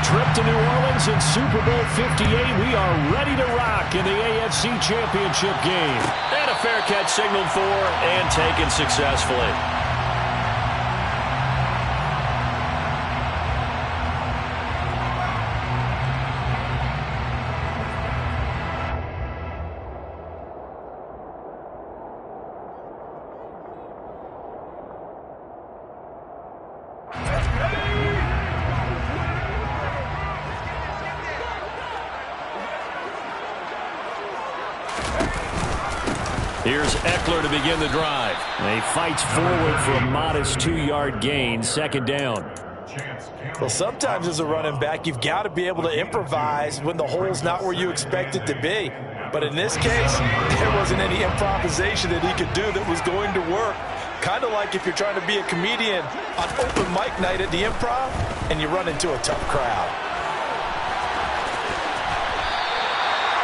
trip to New Orleans in Super Bowl 58. We are ready to rock in the AFC Championship game. And a fair catch signaled for and taken successfully. Here's Eckler to begin the drive. He fights forward for a modest 2-yard gain, second down. Well, sometimes as a running back, you've got to be able to improvise when the hole's not where you expect it to be. But in this case, there wasn't any improvisation that he could do that was going to work. Kind of like if you're trying to be a comedian on open mic night at the Improv and you run into a tough crowd.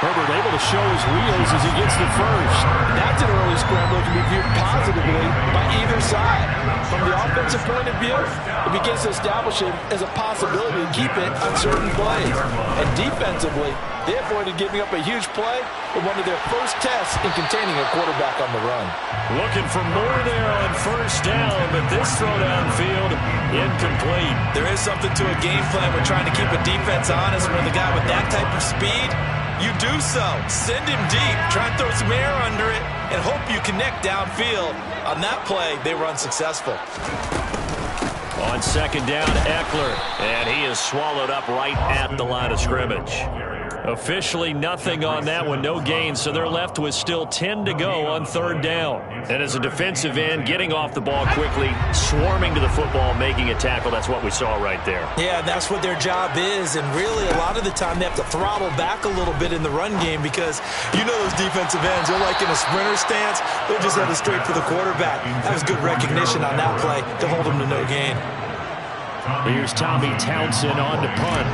Herbert able to show his wheels as he gets the first. That's an early scramble that can be viewed positively by either side. From the offensive point of view, it begins to establish it as a possibility to keep it on certain plays. And defensively, they avoided giving up a huge play in one of their first tests in containing a quarterback on the run. Looking for more there on first down, but this throw downfield, incomplete. There is something to a game plan when trying to keep a defense honest with a guy with that type of speed. You do so. Send him deep. Try and throw some air under it and hope you connect downfield. On that play, they were unsuccessful. On second down, Eckler, and he is swallowed up right at the line of scrimmage. Officially nothing on that one, no gain, so they're left with still 10 to go on third down. And as a defensive end, getting off the ball quickly, swarming to the football, making a tackle, that's what we saw right there. Yeah, that's what their job is, and really a lot of the time they have to throttle back a little bit in the run game because you know those defensive ends, they're like in a sprinter stance, they'll just have it straight for the quarterback. That was good recognition on that play to hold them to no gain. Here's Tommy Townsend on to punt.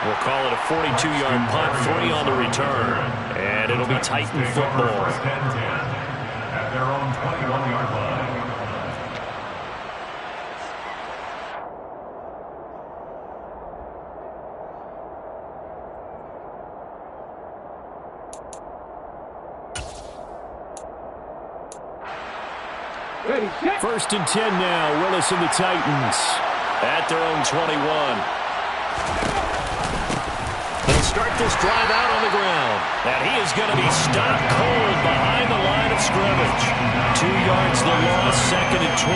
We'll call it a 42-yard punt, 3 on the return, and it'll be Titan football. At their own 21-yard line. First and 10 now, Willis and the Titans at their own 21. They'll start this drive out on the ground, and he is going to be stopped cold behind the line of scrimmage. 2 yards the loss, second and 12.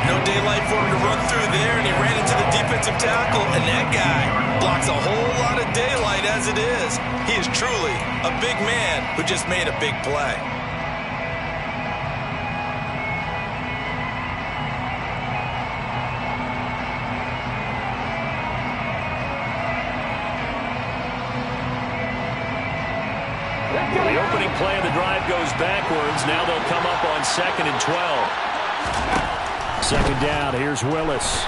No daylight for him to run through there, and he ran into the defensive tackle, and that guy blocks a whole lot of daylight as it is. He is truly a big man who just made a big play. The opening play of the drive goes backwards. Now they'll come up on second and 12. Second down, here's Willis.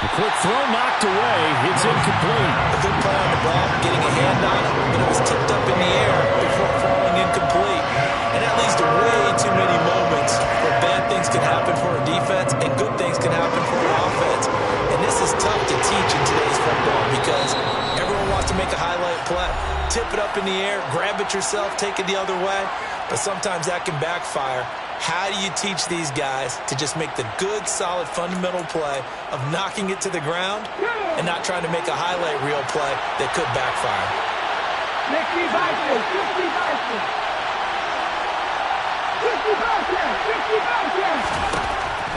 A quick throw knocked away. It's incomplete. A good play on the ball, getting a hand on it, but it was tipped up in the air before falling incomplete. And that leads to way too many moments where bad things can happen for a defense and good things can happen for an offense. And this is tough to teach in today's football because everyone wants to make a highlight play. Tip it up in the air, grab it yourself, take it the other way. But sometimes that can backfire. How do you teach these guys to just make the good, solid, fundamental play of knocking it to the ground and not trying to make a highlight reel play that could backfire?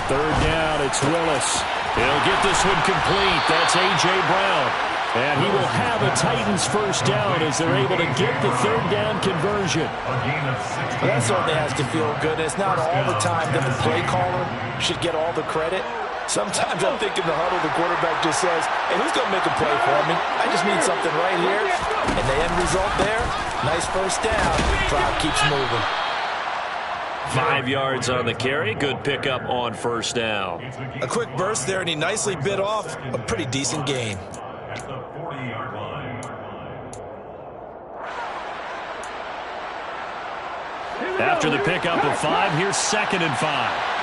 Third down, it's Willis. He'll get this one complete. That's A.J. Brown. And he will have a Titans first down as they're able to get the third down conversion. Well, that certainly has to feel good. It's not all the time that the play caller should get all the credit. Sometimes I think in the huddle, the quarterback just says, hey, who's going to make a play for me? I just need something right here. And the end result there, nice first down. Drive keeps moving. 5 yards on the carry. Good pickup on first down. A quick burst there, and he nicely bit off a pretty decent gain. At the 40-yard line. After the pickup of 5, here's 2nd and 5.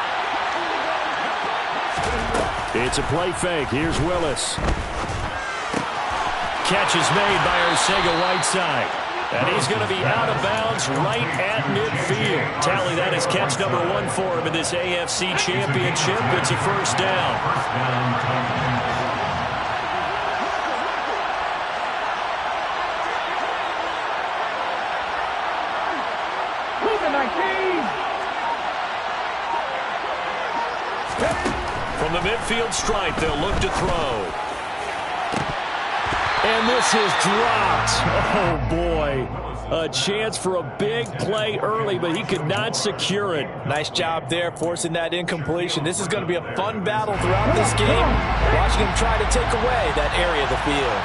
It's a play fake. Here's Willis. Catch is made by Arcega-Whiteside. And he's going to be out of bounds right at midfield. Tally, that is catch number 1 for him in this AFC Championship. It's a first down. From the midfield stripe, they'll look to throw. And this is dropped. Oh, boy. A chance for a big play early, but he could not secure it. Nice job there, forcing that incompletion. This is going to be a fun battle throughout this game. Watching him try to take away that area of the field.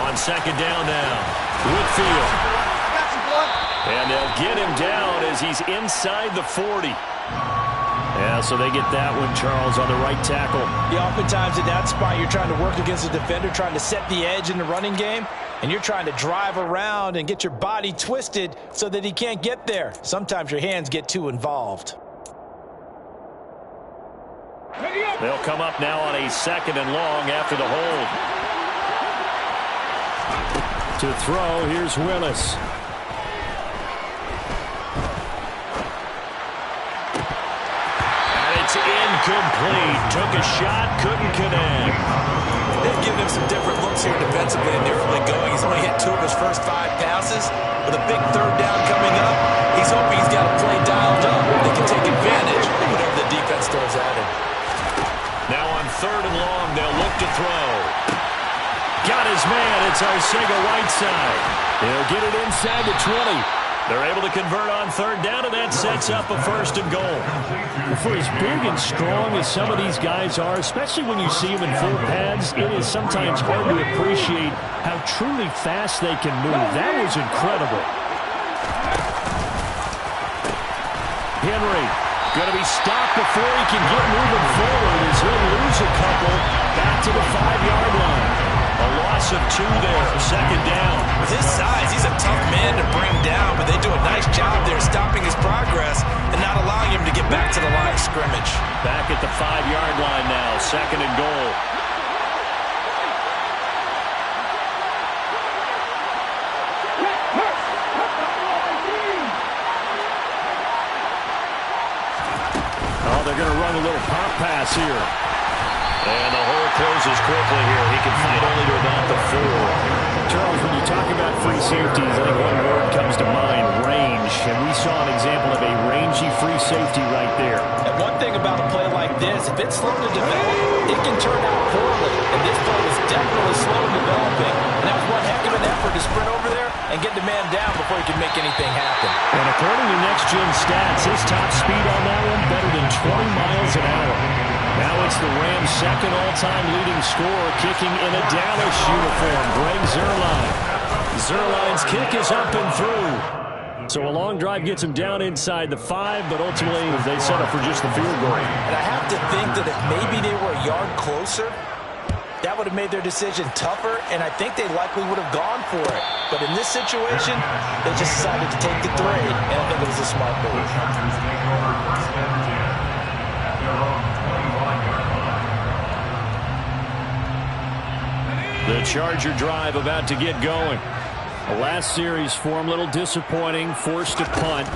On 2nd down now, Whitfield. And they'll get him down as he's inside the 40. Yeah, so they get that one, Charles, on the right tackle. Yeah, oftentimes in that spot, you're trying to work against a defender, trying to set the edge in the running game, and you're trying to drive around and get your body twisted so that he can't get there. Sometimes your hands get too involved. They'll come up now on a 2nd and long after the hold. To throw, here's Willis. Incomplete. Took a shot, couldn't connect. They've given him some different looks here defensively in the early going. He's only hit 2 of his first 5 passes. With a big 3rd down coming up, he's hoping he's got a play dialed up. They can take advantage of whatever the defense throws at him. Now on 3rd and long, they'll look to throw. Got his man. It's Arcega-Whiteside. He'll get it inside the 20. They're able to convert on 3rd down, and that sets up a 1st and goal. For as big and strong as some of these guys are, especially when you see them in full pads, it is sometimes hard to appreciate how truly fast they can move. That was incredible. Henry going to be stopped before he can get moving forward as he'll lose a couple back to the 5-yard line. A loss of 2 there, 2nd down. With his size, he's a tough man to bring down, but they do a nice job there stopping his progress and not allowing him to get back to the line of scrimmage. Back at the 5-yard line now, 2nd and goal. Oh, they're going to run a little pop pass here. And the hole closes quickly here. He can fight only to about the 4. Charles, when you talk about free safeties, I think one word comes to mind, range. And we saw an example of a rangy free safety right there. And one thing about a play like this, if it's slow to develop, it can turn out poorly. And this play was definitely slow in developing. And that was one heck of an effort to sprint over there and get the man down before he could make anything happen. And according to Next Gen Stats, his top speed on that one better than 20 miles an hour. Now it's the Rams' 2nd all-time leading scorer kicking in a Dallas uniform, Greg Zuerlein. Zuerlein's kick is up and through. So a long drive gets him down inside the 5, but ultimately they settle for just the field goal. And I have to think that if maybe they were a yard closer, that would have made their decision tougher, and I think they likely would have gone for it. But in this situation, they just decided to take the 3, and I think it was a smart move. The Charger drive about to get going. The last series for him, a little disappointing, forced to punt.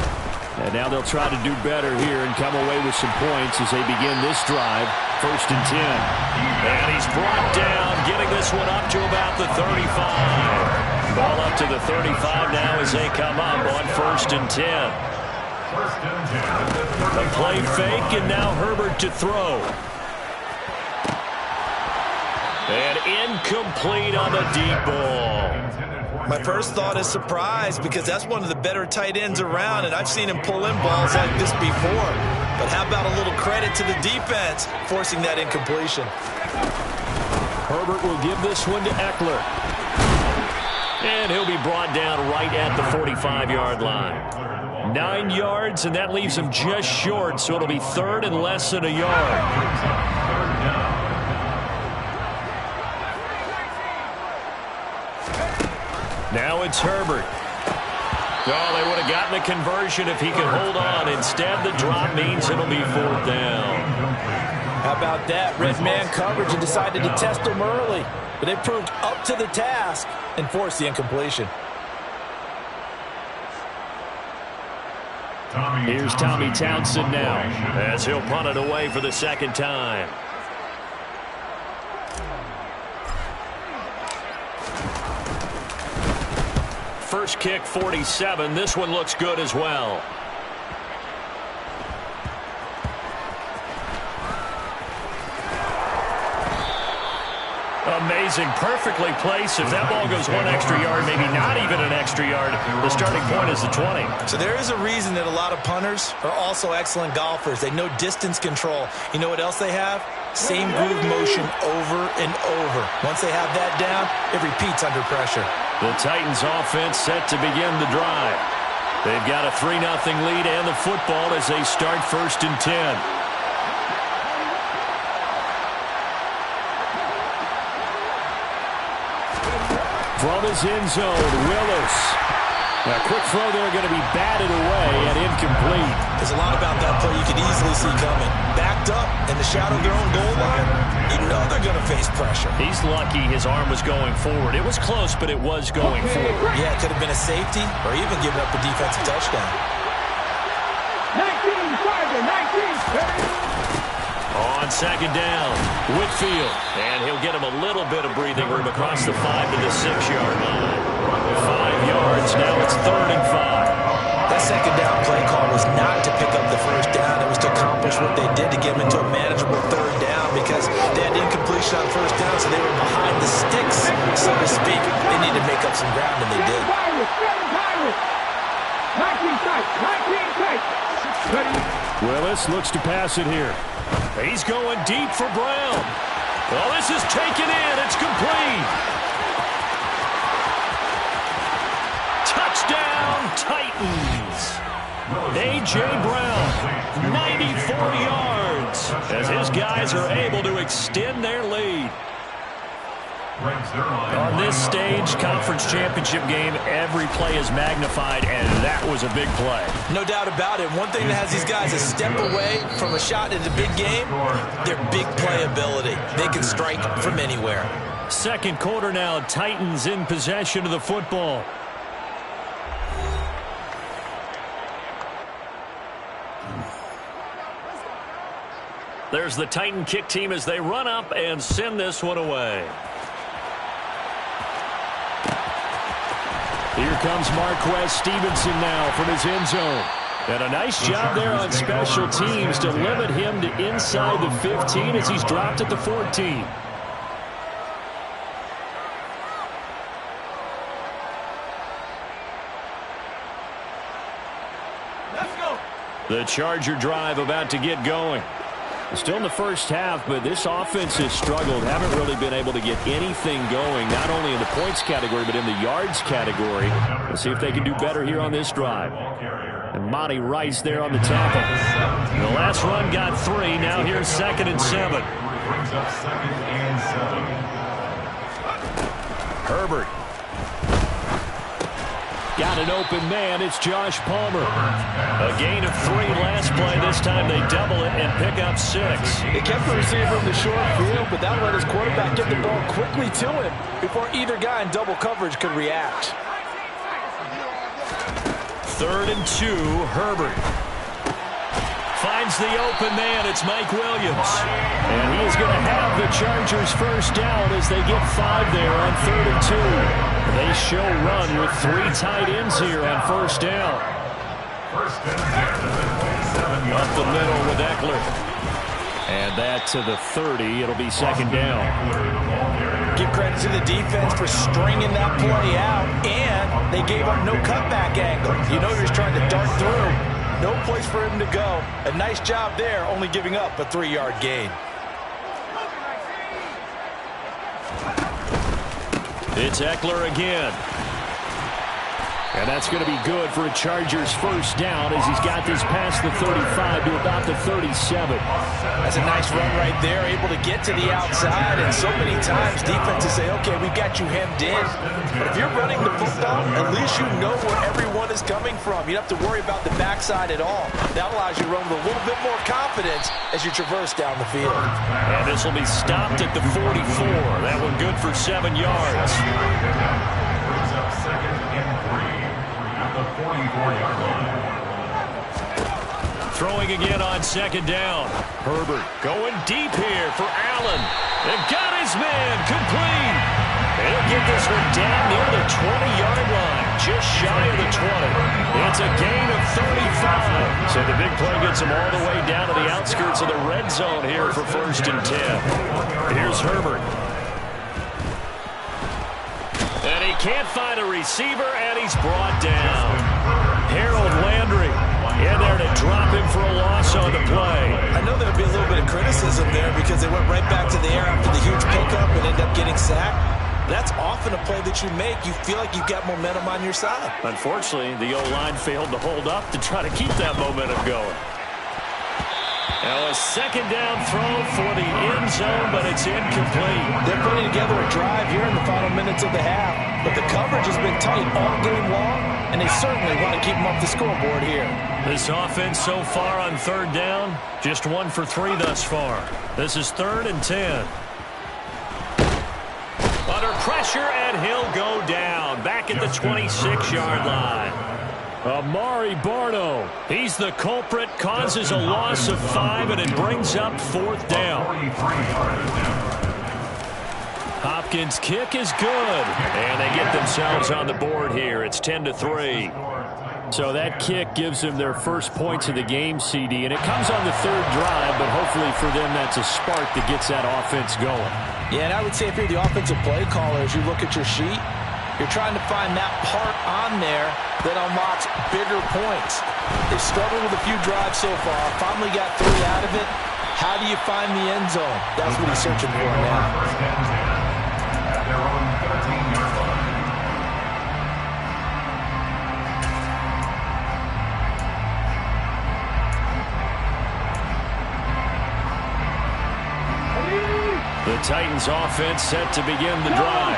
And now they'll try to do better here and come away with some points as they begin this drive. 1st and 10. And he's brought down, getting this one up to about the 35. Ball up to the 35 now as they come up on 1st and 10. A play fake, and now Herbert to throw. And incomplete on the deep ball. My first thought is surprise, because that's one of the better tight ends around, and I've seen him pull in balls like this before. But how about a little credit to the defense forcing that incompletion? Herbert will give this one to Eckler. And he'll be brought down right at the 45-yard line. 9 yards, and that leaves him just short, so it'll be 3rd and less than a yard. Now it's Herbert. Oh, they would have gotten the conversion if he could hold on. Instead, the drop means it'll be 4th down. How about that? Red man coverage and decided to test him early. But they proved up to the task and forced the incompletion. Here's Tommy Townsend now as he'll punt it away for the second time. First kick, 47. This one looks good as well. Amazing. Perfectly placed. If that ball goes 1 extra yard, maybe not even an extra yard, the starting point is the 20. So there is a reason that a lot of punters are also excellent golfers. They know distance control. You know what else they have? Same groove motion over and over. Once they have that down, it repeats under pressure. The Titans offense set to begin the drive. They've got a 3-0 lead and the football as they start 1st and 10. From his end zone, Willis. A quick throw there going to be batted away and incomplete. There's a lot about that play you could easily see coming. Backed up in the shadow of their own goal line, you know they're going to face pressure. He's lucky his arm was going forward. It was close, but it was going forward. Yeah, it could have been a safety or even given up a defensive touchdown. 19, On second down, Whitfield. And he'll get him a little bit of breathing room across the 5 to the 6-yard line. 5 yards, now it's 3rd and 5. That second down play call was not to pick up the first down. It was to accomplish what they did to get them into a manageable 3rd down because they had incompletion on first down, so they were behind the sticks, so to speak. They needed to make up some ground, and they did. 19 tight. Willis looks to pass it here. He's going deep for Brown. Well, this is taken in. It's complete. Touchdown, Titans. A.J. Brown, 94 yards, as his guys are able to extend their lead. On this stage, conference championship game, every play is magnified, and that was a big play. No doubt about it. One thing that has these guys a step away from a shot in the big game, their big play ability. They can strike from anywhere. Second quarter now, Titans in possession of the football. There's the Titan kick team as they run up and send this one away. Here comes Marquez Stevenson now from his end zone. And a nice job there on special teams to limit him to inside the 15 as he's dropped at the 14. Let's go. The Charger drive about to get going. Still in the first half, but this offense has struggled. Haven't really been able to get anything going, not only in the points category, but in the yards category. Let's see if they can do better here on this drive. And Monty Rice there on the tackle. The last run got 3. Now here's 2nd and 7. Brings up 2nd and 7. Herbert. Got an open man. It's Josh Palmer. A gain of 3 last play. This time they double it and pick up 6. They kept the receiver in the short field, but that let his quarterback get the ball quickly to him before either guy in double coverage could react. 3rd and 2, Herbert. Finds the open man. It's Mike Williams. And he is going to have the Chargers first down as they get 5 there on 3rd and 2. They show run with 3 tight ends here on first down. First and 10. Up the middle with Eckler. And that to the 30. It'll be 2nd down. Give credit to the defense for stringing that play out, and they gave up no cutback angle. You know you're just trying to dart through. No place for him to go. A nice job there, only giving up a 3-yard gain. It's Eckler again. And that's going to be good for a Chargers first down as he's got this past the 35 to about the 37. That's a nice run right there, able to get to the outside. And so many times defenses say, okay, we've got you hemmed in. But if you're running the football, at least you know where everyone is coming from. You don't have to worry about the backside at all. That allows you to run with a little bit more confidence as you traverse down the field. And this will be stopped at the 44. That one good for 7 yards. Brings up 2nd and 3 at the 44-yard line. Throwing again on 2nd down. Herbert going deep here for Allen. And got his man complete. He'll get this one down near the 20-yard line, just shy of the 20. It's a gain of 35. So the big play gets him all the way down to the outskirts of the red zone here for 1st and 10. Here's Herbert. And he can't find a receiver, and he's brought down. Harold Landry in there to drop him for a loss on the play. I know there'll be a little bit of criticism there because they went right back to the air after the huge pickup and ended up getting sacked. That's often a play that you make. You feel like you've got momentum on your side. Unfortunately, the O-line failed to hold up to try to keep that momentum going. Now a 2nd down throw for the end zone, but it's incomplete. They're putting together a drive here in the final minutes of the half, but the coverage has been tight all game long, and they certainly want to keep them off the scoreboard here. This offense so far on 3rd down, just 1 for 3 thus far. This is 3rd and 10. Under pressure, and he'll go down. Back at the 26-yard line. Amari Barno. He's the culprit, causes a loss of 5, and it brings up 4th down. Hopkins' kick is good. And they get themselves on the board here. It's 10-3. So that kick gives them their first points of the game, CD, and it comes on the 3rd drive, but hopefully for them that's a spark that gets that offense going. Yeah, and I would say if you're the offensive play caller, as you look at your sheet, you're trying to find that part on there that unlocks bigger points. They've struggled with a few drives so far, finally got 3 out of it. How do you find the end zone? That's what he's searching for now. At their own 13-yard line. The Titans offense set to begin the drive.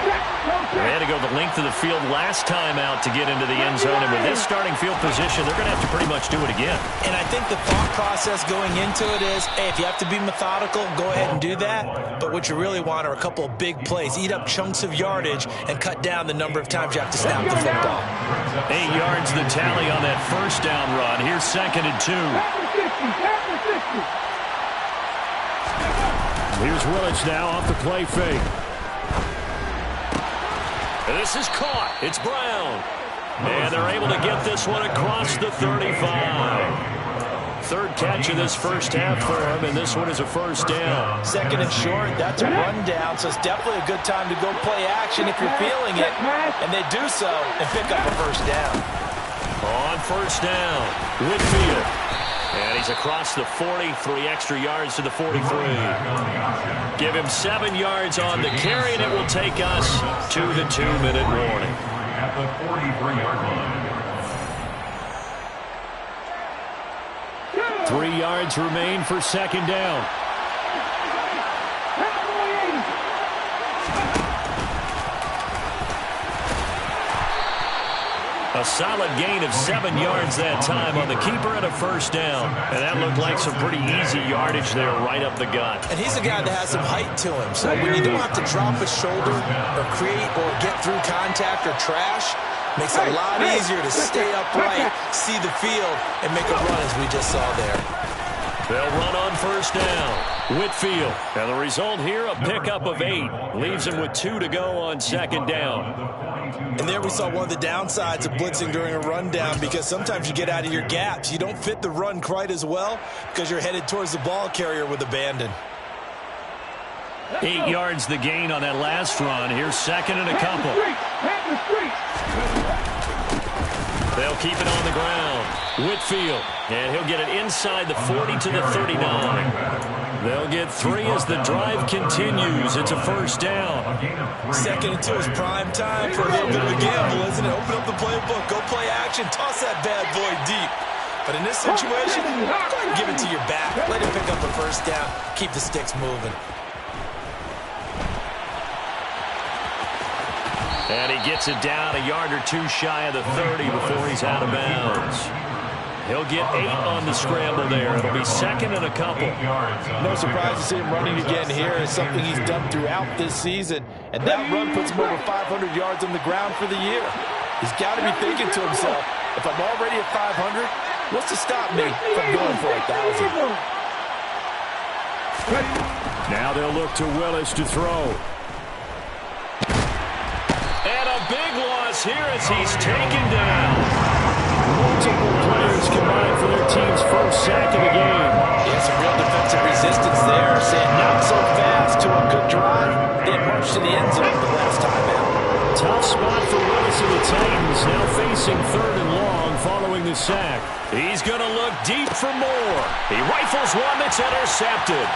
They had to go the length of the field last time out to get into the end zone, and with this starting field position, they're going to have to pretty much do it again. And I think the thought process going into it is, hey, if you have to be methodical, go ahead and do that. But what you really want are a couple of big plays. Eat up chunks of yardage and cut down the number of times you have to snap the football. 8 yards the tally on that 1st down run. Here's 2nd and 2. Here's Willich now off the play fake. And this is caught. It's Brown. And they're able to get this one across the 35. 3rd catch of this first half for him, and this one is a 1st down. 2nd and short, that's a rundown, so it's definitely a good time to go play action if you're feeling it. And they do so and pick up a 1st down. On 1st down, Whitfield. And he's across the 40, 3 extra yards to the 43. Give him 7 yards on the carry, and it will take us to the 2-minute warning. At the 43-yard line. 3 yards remain for 2nd down. A solid gain of 7 yards that time on the keeper and a 1st down. And that looked like some pretty easy yardage there right up the gut. And he's a guy that has some height to him. So when you don't have to drop a shoulder or create or get through contact or trash, makes it a lot easier to stay upright, see the field, and make a run as we just saw there. They'll run on 1st down. Whitfield. And the result here, a pickup of 8. Leaves him with 2 to go on 2nd down. And there we saw one of the downsides of blitzing during a rundown, because sometimes you get out of your gaps. You don't fit the run quite as well because you're headed towards the ball carrier with abandon. 8 yards the gain on that last run. Here's 2nd and a couple. They'll keep it on the ground. Whitfield, and he'll get it inside the 40 to the 39. They'll get 3 as the drive continues. It's a first down. 2nd and 2 is prime time for a little bit of a gamble, isn't it? Open up the playbook, go play action, toss that bad boy deep. But in this situation, go ahead and give it to your back. Let him pick up a first down. Keep the sticks moving. And he gets it down a yard or 2 shy of the 30 before he's out of bounds. He'll get 8 on the scramble there. It'll be 2nd and a couple. No surprise to see him running again here. It's something he's done throughout this season. And that run puts him over 500 yards on the ground for the year. He's got to be thinking to himself, if I'm already at 500, what's to stop me from going for 1,000? Now they'll look to Willis to throw. And a big loss here as he's taken down. Multiple players combined for their team's first sack of the game. Yeah, some real defensive resistance there. Saying not so fast to a good drive. They marched to the end zone the last time out. Tough spot for Willis and the Titans, now facing 3rd and long following the sack. He's going to look deep for more. He rifles one that's intercepted.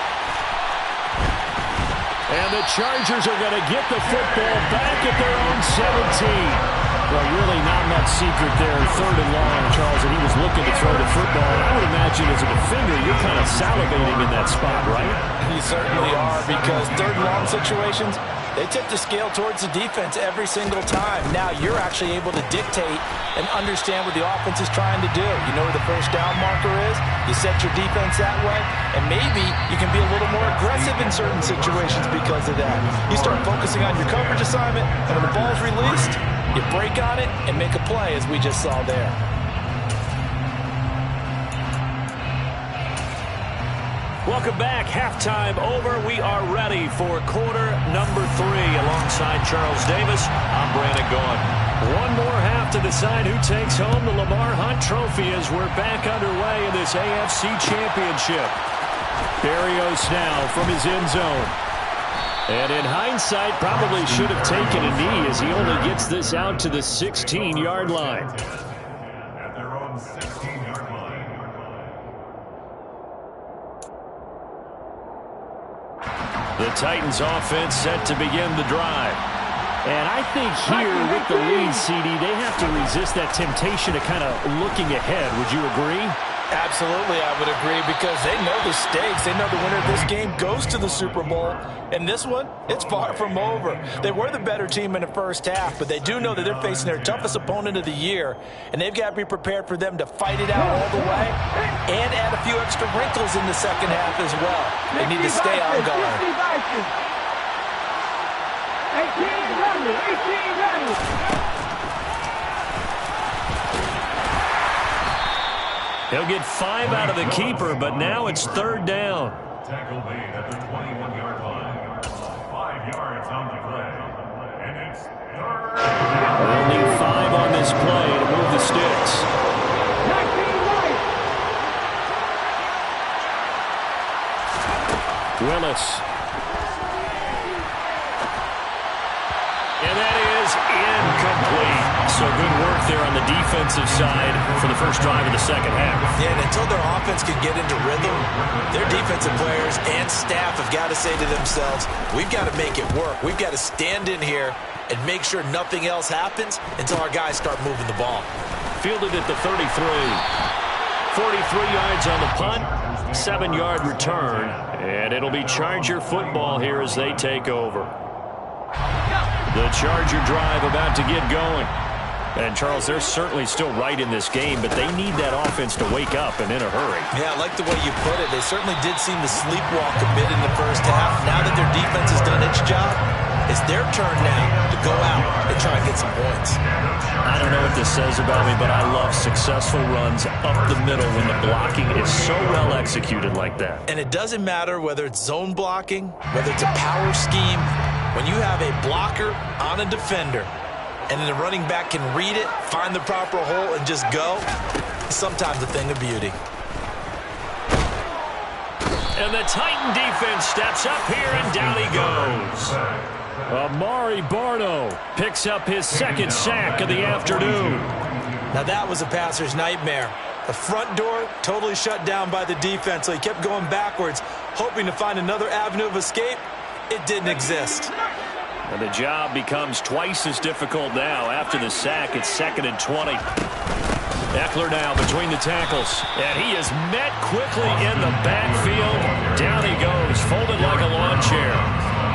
And the Chargers are going to get the football back at their own 17. Well, really not much secret there. 3rd and long, Charles, and he was looking to throw the football. And I would imagine as a defender, you're kind of salivating in that spot, right? You certainly are, because 3rd and long situations, they tip the scale towards the defense every single time. Now you're actually able to dictate and understand what the offense is trying to do. You know where the first down marker is. You set your defense that way, and maybe you can be a little more aggressive in certain situations because of that. You start focusing on your coverage assignment, and when the ball's released, you break on it and make a play, as we just saw there. Welcome back. Halftime over. We are ready for quarter number 3. Alongside Charles Davis, I'm Brandon Gaughan. One more half to decide who takes home the Lamar Hunt Trophy as we're back underway in this AFC Championship. Berrios now from his end zone. And in hindsight, probably should have taken a knee as he only gets this out to the 16-yard line. At their own 16-yard line. The Titans offense set to begin the drive. And I think here with the lead, CD, they have to resist that temptation of kind of looking ahead. Would you agree? Absolutely, I would agree, because they know the stakes. They know the winner of this game goes to the Super Bowl. And this one, it's far from over. They were the better team in the first half, but they do know that they're facing their toughest opponent of the year, and they've got to be prepared for them to fight it out all the way and add a few extra wrinkles in the second half as well. They need to stay on guard. 18 He'll get 5 out of the keeper, but now it's 3rd down. Tackle made at the 21-yard line. 5 yards on the play. And it's 3rd. They'll need 5 on this play to move the sticks. Willis. And that is incomplete. So good work there on the defensive side for the first drive of the second half. Yeah, and until their offense can get into rhythm, their defensive players and staff have got to say to themselves, we've got to make it work. We've got to stand in here and make sure nothing else happens until our guys start moving the ball. Fielded at the 33. 43 yards on the punt, 7-yard return, and it'll be Charger football here as they take over. The Charger drive about to get going. And, Charles, they're certainly still right in this game, but they need that offense to wake up and in a hurry. Yeah, I like the way you put it. They certainly did seem to sleepwalk a bit in the first half. Now that their defense has done its job, it's their turn now to go out and try and get some points. I don't know what this says about me, but I love successful runs up the middle when the blocking is so well executed like that. And it doesn't matter whether it's zone blocking, whether it's a power scheme. When you have a blocker on a defender, and then the running back can read it, find the proper hole, and just go, sometimes a thing of beauty. And the Titan defense steps up here, and down he goes. Amari Barno picks up his 2nd sack of the afternoon. Now that was a passer's nightmare. The front door totally shut down by the defense, so he kept going backwards, hoping to find another avenue of escape. It didn't exist. And the job becomes twice as difficult now. After the sack, it's 2nd and 20. Eckler now between the tackles. And he is met quickly in the backfield. Down he goes, folded like a lawn chair.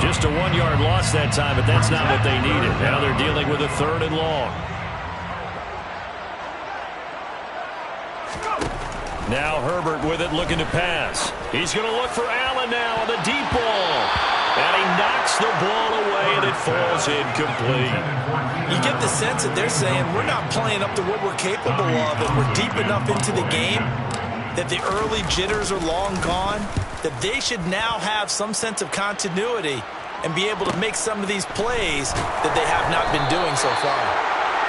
Just a 1-yard loss that time, but that's not what they needed. Now they're dealing with a 3rd and long. Now Herbert with it, looking to pass. He's going to look for Allen now on the deep ball. And he knocks the ball away, and it falls incomplete. You get the sense that they're saying we're not playing up to what we're capable of, and we're deep enough into the game that the early jitters are long gone, that they should now have some sense of continuity and be able to make some of these plays that they have not been doing so far.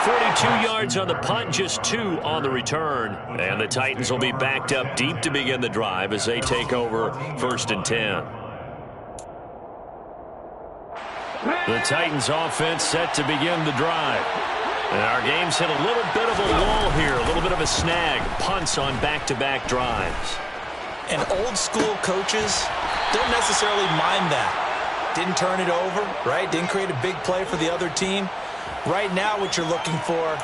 42 yards on the punt, just 2 on the return. And the Titans will be backed up deep to begin the drive as they take over 1st and 10. The Titans offense set to begin the drive. And our game's hit a little bit of a lull here, a little bit of a snag. Punts on back-to-back drives. And old school coaches don't necessarily mind that. Didn't turn it over, right? Didn't create a big play for the other team. Right now what you're looking for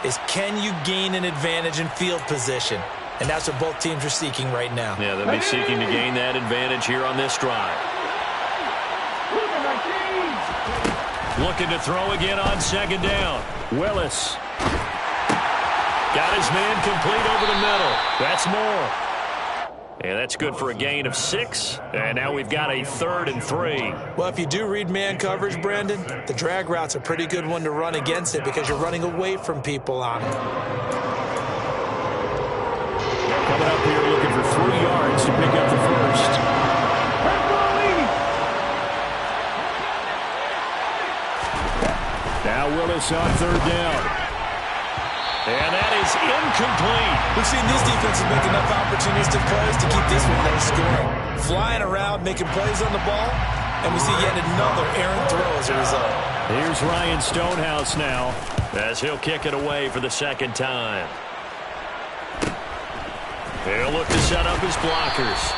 is, can you gain an advantage in field position? And that's what both teams are seeking right now. Yeah, they'll be seeking to gain that advantage here on this drive. Looking to throw again on 2nd down. Willis. Got his man complete over the middle. That's more. And that's good for a gain of 6. And now we've got a 3rd and 3. Well, if you do read man coverage, Brandon, the drag route's a pretty good one to run against it because you're running away from people on it. Coming up here looking for 3 yards to pick up the first. Now Willis on 3rd down. And that is incomplete. We've seen these defenses make enough opportunistic plays to keep this one low scoring. Flying around, making plays on the ball, and we see yet another errant throw as a result. Here's Ryan Stonehouse now as he'll kick it away for the 2nd time. He'll look to set up his blockers.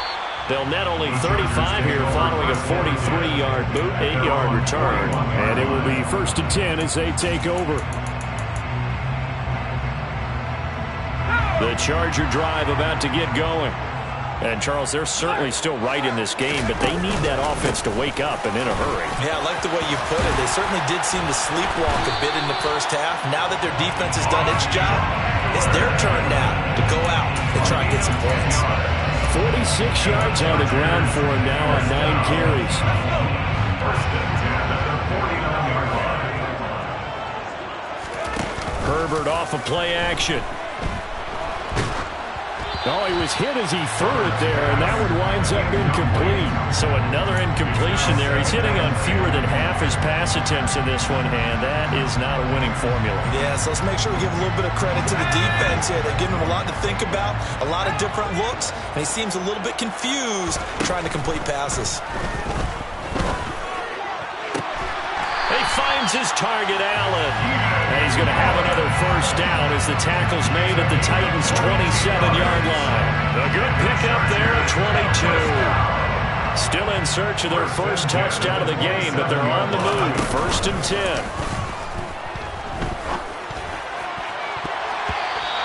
They'll net only 35 here following a 43-yard boot, 8-yard return. And it will be 1st and 10 as they take over. The Charger drive about to get going. And, Charles, they're certainly still right in this game, but they need that offense to wake up and in a hurry. Yeah, I like the way you put it. They certainly did seem to sleepwalk a bit in the first half. Now that their defense has done its job, it's their turn now to go out and try and get some points. 46 yards on the ground for him now on 9 carries. Herbert off of play action. Oh, he was hit as he threw it there, and that one winds up incomplete. So another incompletion there. He's hitting on fewer than half his pass attempts in this one, and that is not a winning formula. Yeah, so let's make sure we give a little bit of credit to the defense here. They're giving him a lot to think about, a lot of different looks, and he seems a little bit confused trying to complete passes. He finds his target, Allen. And he's going to have another first down as the tackle's made at the Titans' 27-yard line. A good pickup there at 22. Still in search of their first touchdown of the game, but they're on the move. 1st and 10.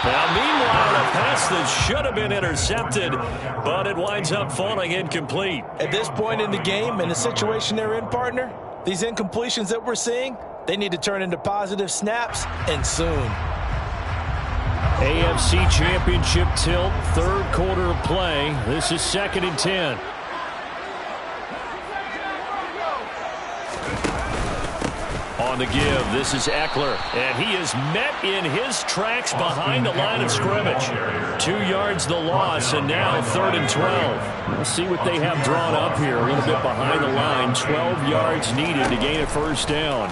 Now, meanwhile, a pass that should have been intercepted, but it winds up falling incomplete. At this point in the game, in the situation they're in, partner, these incompletions that we're seeing, they need to turn into positive snaps, and soon. AFC Championship tilt, 3rd quarter of play. This is 2nd and 10. On the give, this is Eckler, and he is met in his tracks behind the line of scrimmage. 2 yards the loss, and now 3rd and 12. We'll see what they have drawn up here. A little bit behind the line, 12 yards needed to gain a first down.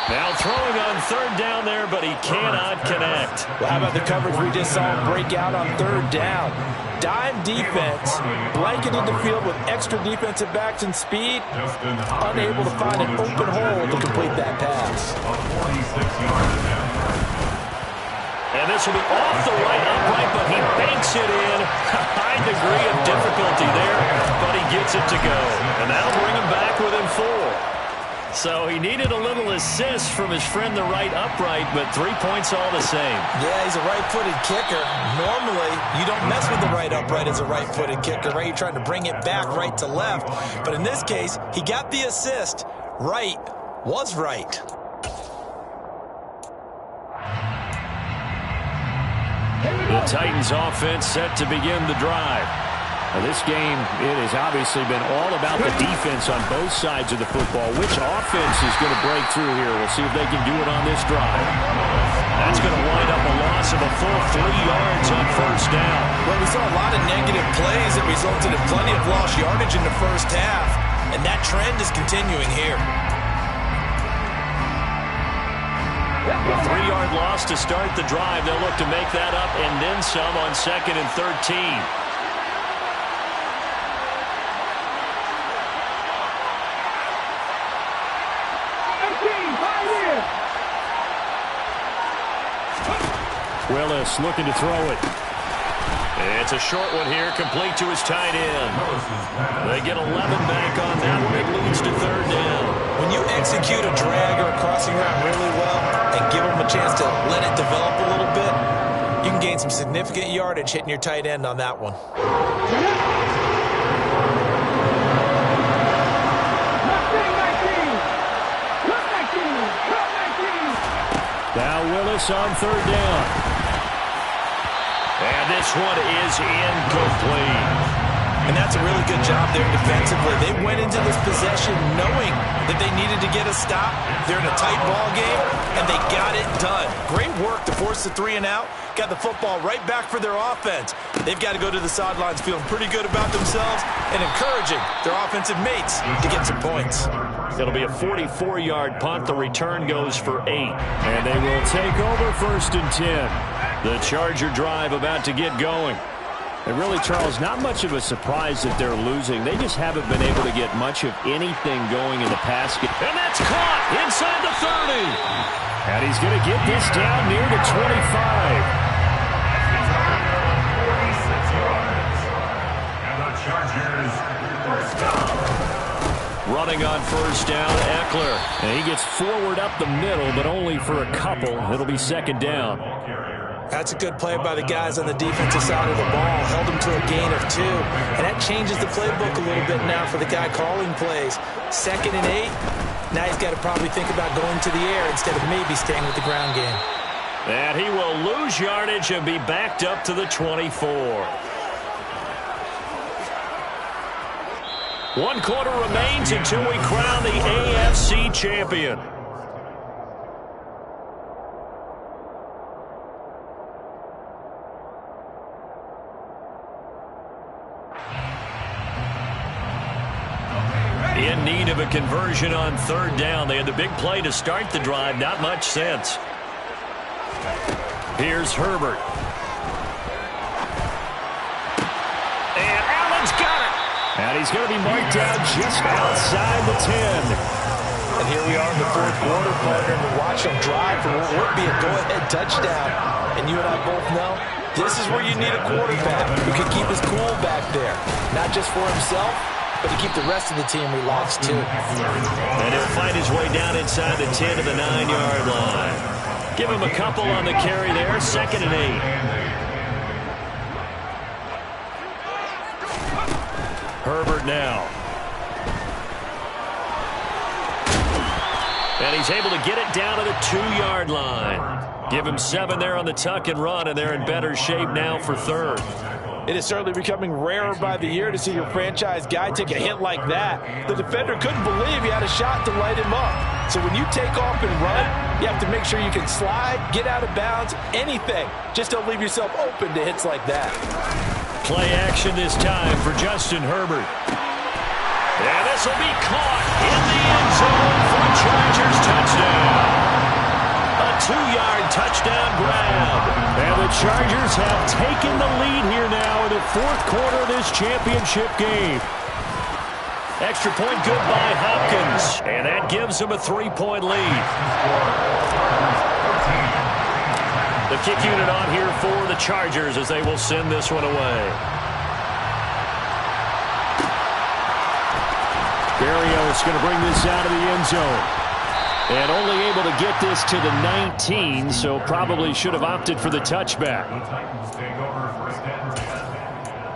Now throwing on 3rd down there, but he cannot connect. Well, how about the coverage we just saw him break out on 3rd down? Dime defense, blanketed the field with extra defensive backs and speed, unable to find an open hole to complete that pass. And this will be off the right upright, but he banks it in. A high degree of difficulty there, but he gets it to go. And that'll bring him back within 4. So he needed a little assist from his friend the right upright, but 3 points all the same. Yeah, he's a right-footed kicker. Normally, you don't mess with the right upright as a right-footed kicker, right? You're trying to bring it back right to left. But in this case, he got the assist. Right was right. The Titans offense set to begin the drive. Now, this game, it has obviously been all about the defense on both sides of the football. Which offense is going to break through here? We'll see if they can do it on this drive. That's going to wind up a loss of a full 3 yards on first down. Well, we saw a lot of negative plays that resulted in plenty of lost yardage in the first half, and that trend is continuing here. A 3-yard loss to start the drive. They'll look to make that up and then some on 2nd and 13. Willis looking to throw it. It's a short one here, complete to his tight end. They get 11 back on that one. It leads to 3rd down. When you execute a drag or a crossing route really well and give them a chance to let it develop a little bit, you can gain some significant yardage hitting your tight end on that one. Now Willis on 3rd down. And this one is incomplete. And that's a really good job there defensively. They went into this possession knowing that they needed to get a stop. They're in a tight ball game, and they got it done. Great work to force the 3 and out. Got the football right back for their offense. They've got to go to the sidelines feeling pretty good about themselves and encouraging their offensive mates to get some points. It'll be a 44-yard punt. The return goes for 8. And they will take over 1st and 10. The Charger drive about to get going. And really, Charles, not much of a surprise that they're losing. They just haven't been able to get much of anything going in the pass game. And that's caught inside the 30. And he's going to get this down near the 25. 46 yards. And the Chargers first down. Running on first down, Eckler. And he gets forward up the middle, but only for a couple. It'll be 2nd down. That's a good play by the guys on the defensive side of the ball. Held them to a gain of 2. And that changes the playbook a little bit now for the guy calling plays. 2nd and 8. Now he's got to probably think about going to the air instead of maybe staying with the ground game. And he will lose yardage and be backed up to the 24. 1 quarter remains until we crown the AFC champion. In need of a conversion on 3rd down. They had the big play to start the drive. Not much sense. Here's Herbert. And Allen's got it. And he's going to be marked down just outside the 10. And here we are in the 4th quarter, partner, to watch them drive for what would be a go-ahead touchdown. And you and I both know this is where you need a quarterback who can keep his cool back there. Not just for himself, but to keep the rest of the team relaxed, too. And he'll find his way down inside the 10 to the 9-yard line. Give him a couple on the carry there, 2nd and 8. Herbert now. And he's able to get it down to the 2-yard line. Give him 7 there on the tuck and run, and they're in better shape now for 3rd. It is certainly becoming rarer by the year to see your franchise guy take a hit like that. The defender couldn't believe he had a shot to light him up. So when you take off and run, you have to make sure you can slide, get out of bounds, anything. Just don't leave yourself open to hits like that. Play action this time for Justin Herbert. And this will be caught in the end zone for a Chargers touchdown. A 2-yard touchdown grab. And the Chargers have taken the lead here now in the 4th quarter of this championship game. Extra point good by Hopkins. And that gives them a 3-point lead. The kick unit on here for the Chargers as they will send this one away. Barrios going to bring this out of the end zone. And only able to get this to the 19, so probably should have opted for the touchback. The Titans take over first and 10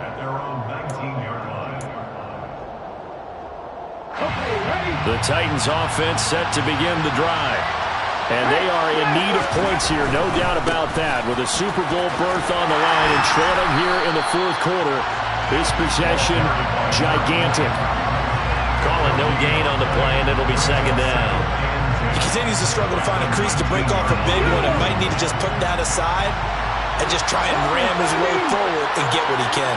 at their own 19-yard line. The Titans offense set to begin the drive. And they are in need of points here, no doubt about that. With a Super Bowl berth on the line and trailing here in the fourth quarter, this possession gigantic. Calling no gain on the play, and it'll be second down. He continues to struggle to find a crease to break off a big one and might need to just put that aside and just try and ram his way forward and get what he can.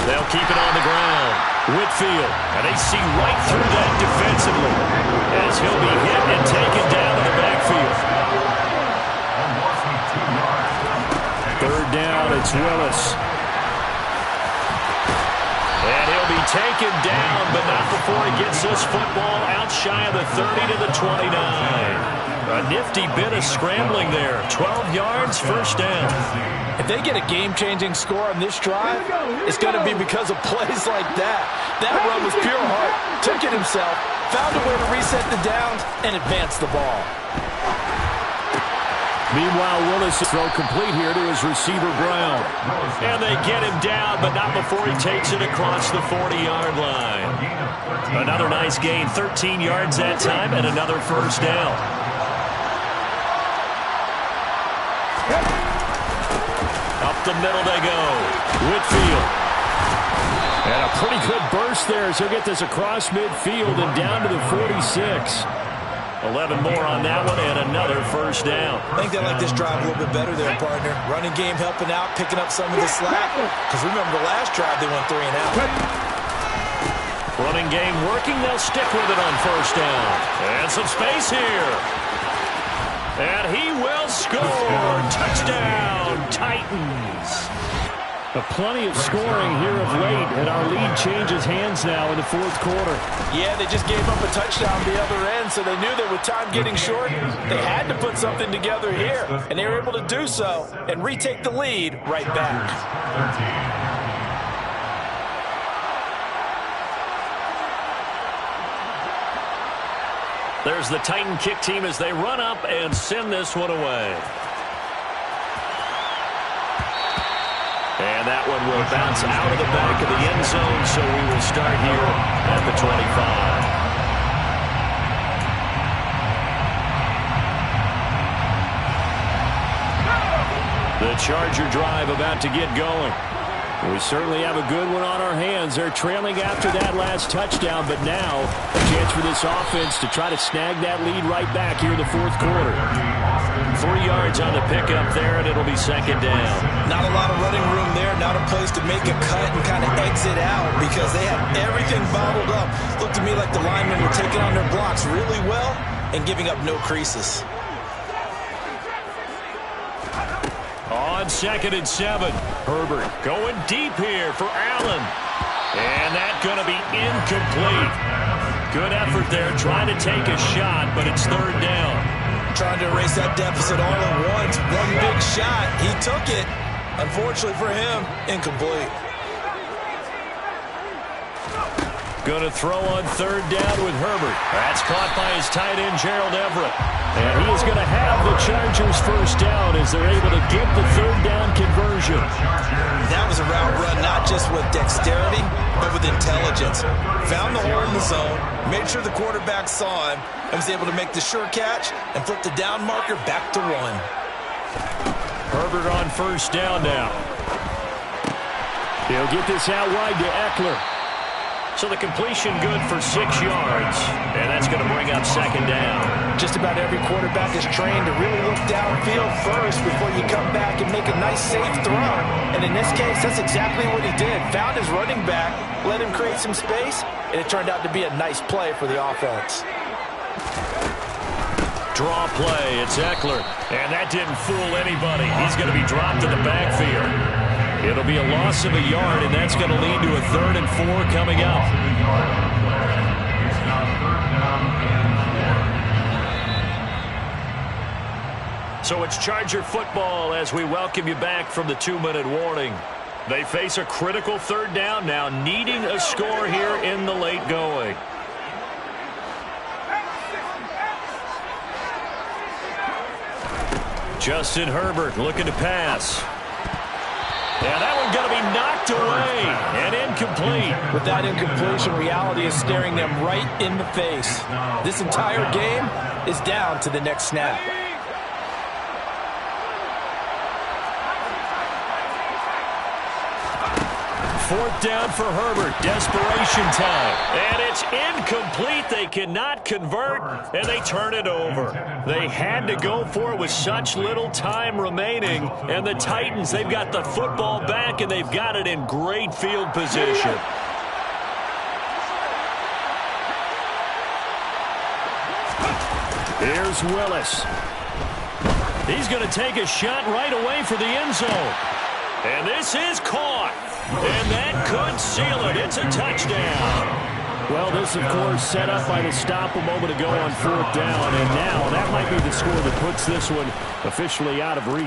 They'll keep it on the ground. Whitfield, and they see right through that defensively as he'll be hit and taken down in the backfield. Third down, it's Willis. And he'll be taken down, but not before he gets this football out shy of the 30 to the 29. A nifty bit of scrambling there. 12 yards, first down. If they get a game-changing score on this drive, it's going to be because of plays like that. That run was pure heart. Took it himself, found a way to reset the downs, and advance the ball. Meanwhile, Willis throw complete here to his receiver, Brown. And they get him down, but not before he takes it across the 40-yard line. Another nice gain, 13 yards that time, and another first down. Up the middle they go. Whitfield. And a pretty good burst there as he'll get this across midfield and down to the 46. 11 more on that one, and another first down. I think they like this drive a little bit better there, partner. Running game helping out, picking up some of the slack. Because remember the last drive, they went 3 and out. Running game working. They'll stick with it on first down. And some space here. And he will score. Touchdown, Titans. Plenty of scoring here of late, and our lead changes hands now in the fourth quarter. Yeah, they just gave up a touchdown the other end, so they knew that with time getting short, they had to put something together here, and they were able to do so and retake the lead right back. There's the Titan kick team as they run up and send this one away. And that one will bounce out of the back of the end zone, so we will start here at the 25. The Charger drive about to get going. We certainly have a good one on our hands. They're trailing after that last touchdown, but now a chance for this offense to try to snag that lead right back here in the fourth quarter. 3 yards on the pickup there, and it'll be second down. Not a lot of running room there, not a place to make a cut and kind of exit out because they had everything bottled up. Looked to me like the linemen were taking on their blocks really well and giving up no creases. On 2nd and 7, Herbert going deep here for Allen. And that's going to be incomplete. Good effort there, trying to take a shot, but it's third down. Trying to erase that deficit all at once. One big shot. He took it. Unfortunately for him, incomplete. Going to throw on third down with Herbert. That's caught by his tight end, Gerald Everett. And he is going to have the Chargers first down as they're able to get the third down conversion. That was a route run, not just with dexterity, but with intelligence. Found the hole in the zone, made sure the quarterback saw him, and was able to make the sure catch and flip the down marker back to 1. Herbert on first down now. He'll get this out wide to Eckler. So the completion good for 6 yards, and that's going to bring up second down. Just about every quarterback is trained to really look downfield first before you come back and make a nice, safe throw. And in this case, that's exactly what he did. Found his running back, let him create some space, and it turned out to be a nice play for the offense. Draw play, it's Eckler, and that didn't fool anybody. He's going to be dropped in the backfield. It'll be a loss of a yard, and that's going to lead to a 3rd and 4 coming up. So it's Charger football as we welcome you back from the 2-minute warning. They face a critical third down now, needing a score here in the late going. Justin Herbert looking to pass. And that one going to be knocked away and incomplete. With that incompletion, reality is staring them right in the face. This entire game is down to the next snap. Fourth down for Herbert. Desperation time. And it's incomplete. They cannot convert, and they turn it over. They had to go for it with such little time remaining. And the Titans, they've got the football back, and they've got it in great field position. Here's Willis. He's going to take a shot right away for the end zone. And this is caught. And that could seal it. It's a touchdown. Well, this, of course, set up by the stop a moment ago on fourth down. And now that might be the score that puts this one officially out of reach.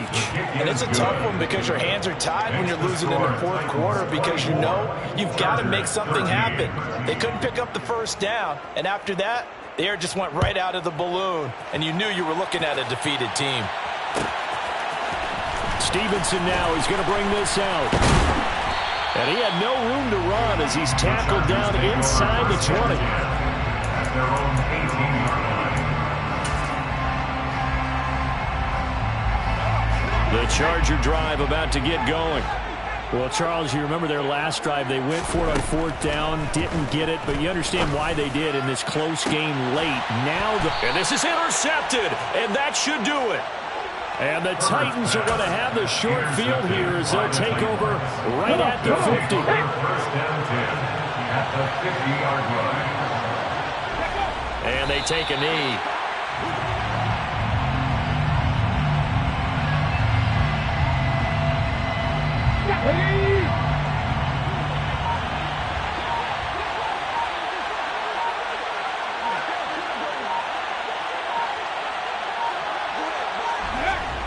And it's a tough one because your hands are tied when you're losing in the fourth quarter because you know you've got to make something happen. They couldn't pick up the first down. And after that, the air just went right out of the balloon. And you knew you were looking at a defeated team. Stevenson now is going to bring this out. And he had no room to run as he's tackled down inside the 20. At their own 18-yard line. The Charger drive about to get going. Well, Charles, you remember their last drive. They went for it on fourth down, didn't get it, but you understand why they did in this close game late. Now and this is intercepted, and that should do it. And the Titans are going to have the short field here as they'll take over right at the 50. First down 10 at the 50-yard line. And they take a knee.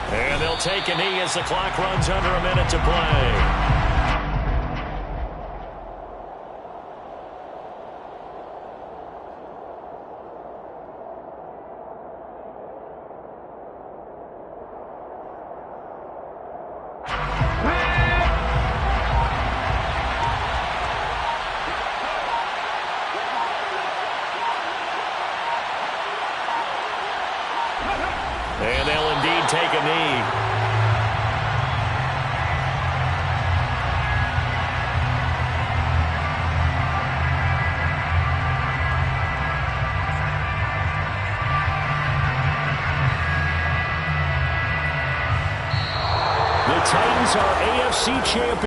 And they'll take a knee as the clock runs under a minute to play. And they'll indeed take a knee. The Titans are AFC champions.